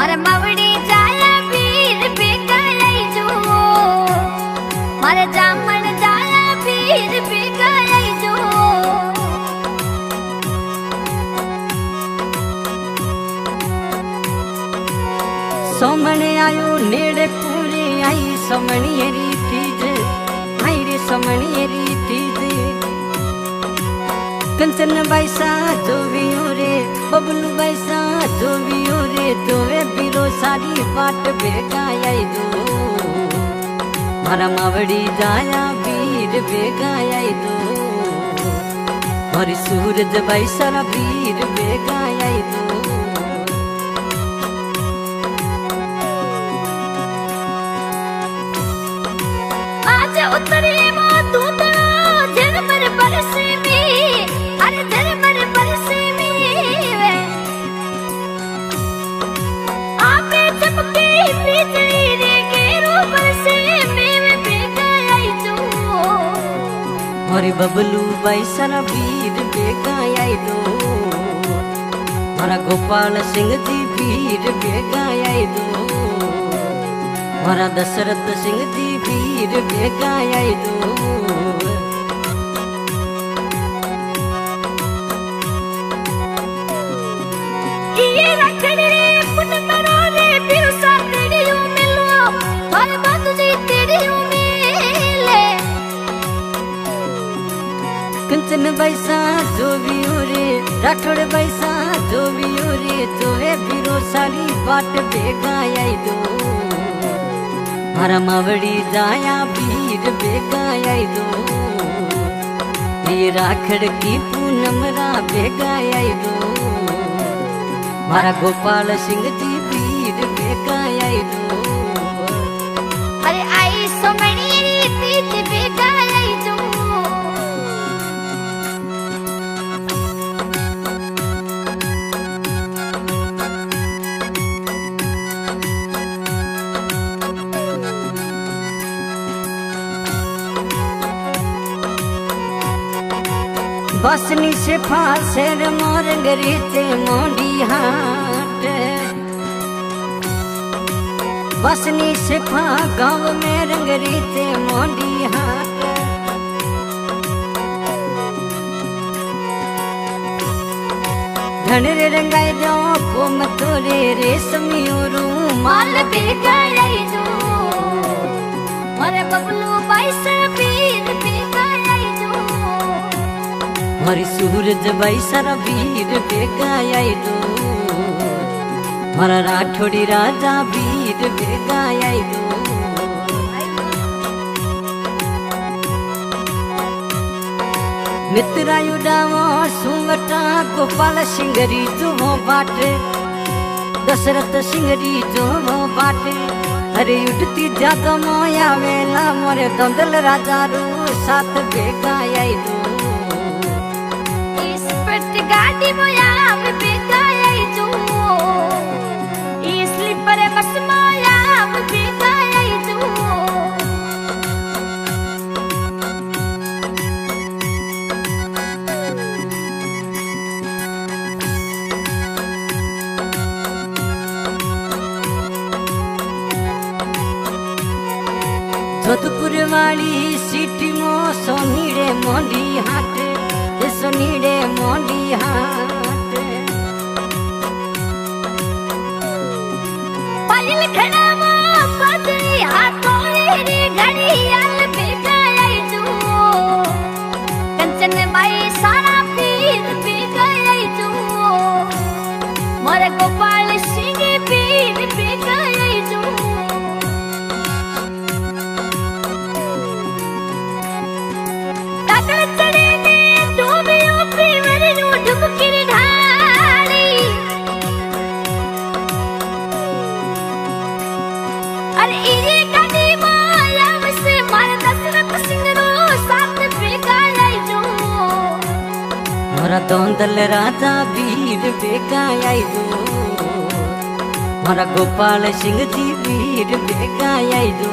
मारे मावड़ी जाया वीर बेगाई जो मारे जामन जाया वीर बेगाई जो सोमने आयो नेड़े पूरी आई समणियरी तीज आई रे समणियरी तीज कंचन बैसा जोवियो रे बबलू बैसा जोवियो रे तोवे बीरो सारी बाट बेगा आई दो मारा मावड़ी जाया वीर बेगा आई दो मारी सूरज बैसा वीर बेगा आई दो आज उतरे मो दूत झरमर बरसे में अरे झरमर बरसे में आपे चमके बिजली रे गेरो बरसे में बेगाई जो मारी बबलू बैसा वीर बेगा आई दो मारा गोपाल सिंह जी वीर बेगा आई दो मारा दशरथ सिंह जी वीर बेगा आई दो ये रखड़े पुन मरो रे बिरसा तेरियो मिलो और बात जी तेरियो मिले कंचन बैसा जोवियो रे राठौड़ बैसा जोवियो रे तोवे बीरो सारी बाट बेगा आई दो मारा मावड़ी जाया वीर बेगा आई दो ये राखड़ की पूनम रा बेगा आई दो मारा गोपाल सिंह जी वीर बेगा आई दो अरे आई सोमणी तीज बेगाई जो बसनी से फासेर मोरंगरीते मोंडी हाट बसनी से फा गाँव में रंगरीते मोंडी हाट घनरे रंगाई दो कोम तोरे रेशमी माल बेगाई जो मारे बबलू बाईस वीर बेगाई जो मारी सूरज बैसा वीर बेगा आई दो मारा राठौड़ी राजा वीर बेगा आई दो मित्रा युडावो सुंगटा गोपाल सिंगरी जो बाट दशरथ सिंगरी जो बाट अरे उठती जातो मोया वेला मोरे दंदल राजा रू साथ बेगा आई दो गाड़ी मोया बेगाई जो ई स्लीपर बस मोया बेगाई जो जोधपुर वाली सिटी मो सोनीड़े मोंडी हाट सोनीड़े मोंडी हाट पालिल खड़ा मो पदरी हाथों रे घड़ियाल बेगाई जो कंचन बाई सारा पीर बेगाई जो मोरे गोपाल सिंह पीर बेगाई जो मारा दौंदल राजा वीर बेगा आई दो मारा गोपाल सिंह जी वीर बेगा आई दो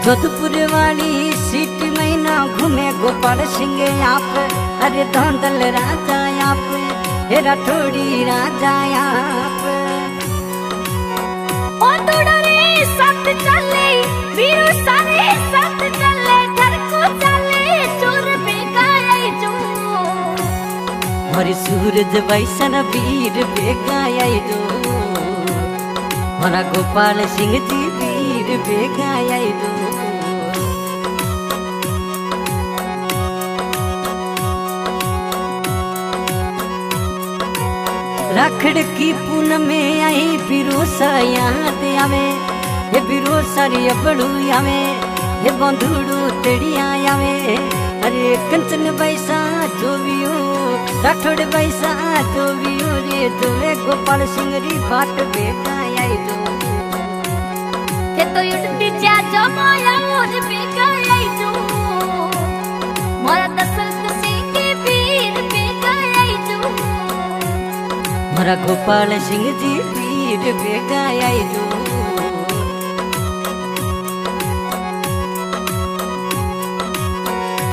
जोधपुर वाली सीट में ना घूमे गोपाल सिंह आप अरे दौंदल राजा आप हे राठौड़ी राजा आप ओ तोड़रे सत चले वीरू सारे सत चले घर को चले चोर बेगाई जो हरि सूरज वैसन वीर बेगाई दो हरा गोपाल सिंह जी वीर बेगाई दो राखड़ की पूनम में आई बिरोसा याद आवे हे बिरोसा रे बड़ू आवे हे बंधुड़ू तेड़िया आवे अरे कंचन बैसा जो भी हो राठौड़ बैसा जो भी हो रे तुम्हें गोपाल सिंह री बाट बेटा आई दो के तो उड़ती जा जमाया और बेगाई जो मोरा दशरथ सिंह के वीर बेगाई जो हरा गोपाल सिंह जी वीर बेगाई दो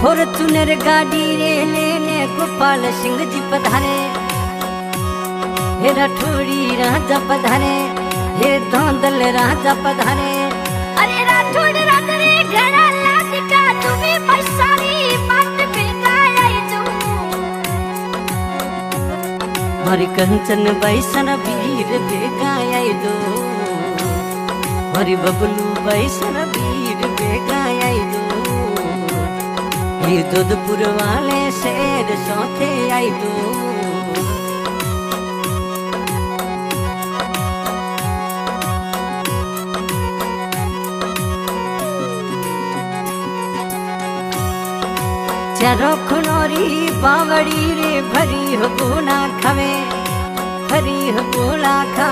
फॉर्चूनर गाड़ी रे लेने गोपाल सिंह जी पधारे हे राठौड़ी राजा पधारे हे धौंदल राजा पधारे अरे राठौड़ राजा रे घड़ा लादिका तुम्हें पैसारी बाट बेगाई जो हरि कंचन बैसन वीर बेगाई दो हरि बबलू बैसन वीर बेगाई दो ये जोधपुर वाले शेर सौते आई दो चारो खुनोरी बावड़ी रे भरी हो बोला खावे भरी हो बोला खा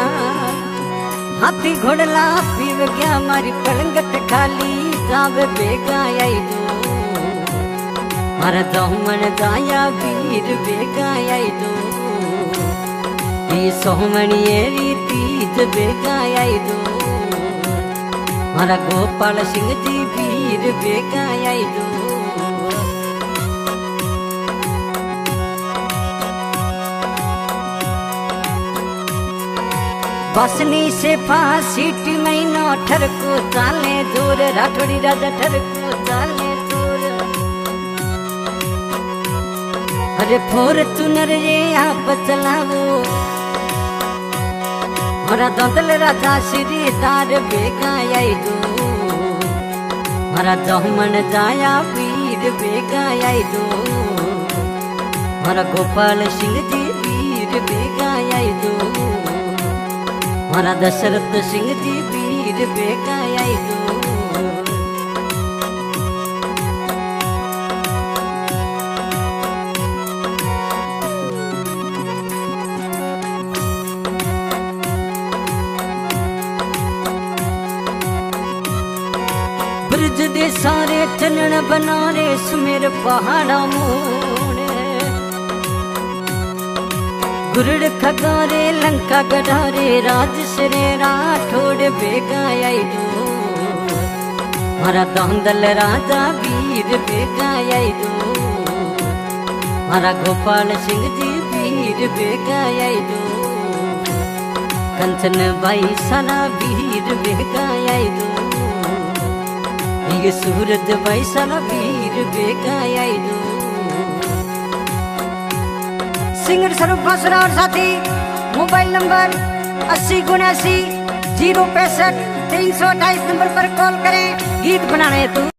हाथी घोड़ला पीव गया मारी पलंगट खाली जावे बेगाई दो मारा दौमन जाया वीर बेगाई दो ये सोमणियेरी तीज बेगाई दो मारा गोपाल सिंह जी वीर बेगाई दो बसनी से फांसीट महीना ठरको चाले दूर राठौड़ी राजा ठरको चाले अरे फॉर्चूनर रे आप चलावो हरा दंतल राजा श्रीदार बेगाई दो हरा जमन जाया वीर बेगाई दो हरा गोपाल सिंह जी वीर बेगाई दो हरा दशरथ सिंह जी वीर बेगाई दो ब्रज दे सारे चनन बनारे सुमेर पहाड़ा मोड़ गुरड़ खगारे लंका गढ़ारे राज श्रे राठौड़ बेगाई दो हरा दौंदल राजा वीर बेगाई दो हरा गोपाल सिंह जी वीर बेगाई दो कंचन बाई सारा वीर बेगाई दो ये सूरज बैसन वीर बेगाई दो सिंगर स्वरूप बासुरा और साथी मोबाइल नंबर 80 79 065 328 नंबर पर कॉल करें गीत बनाने हेतु।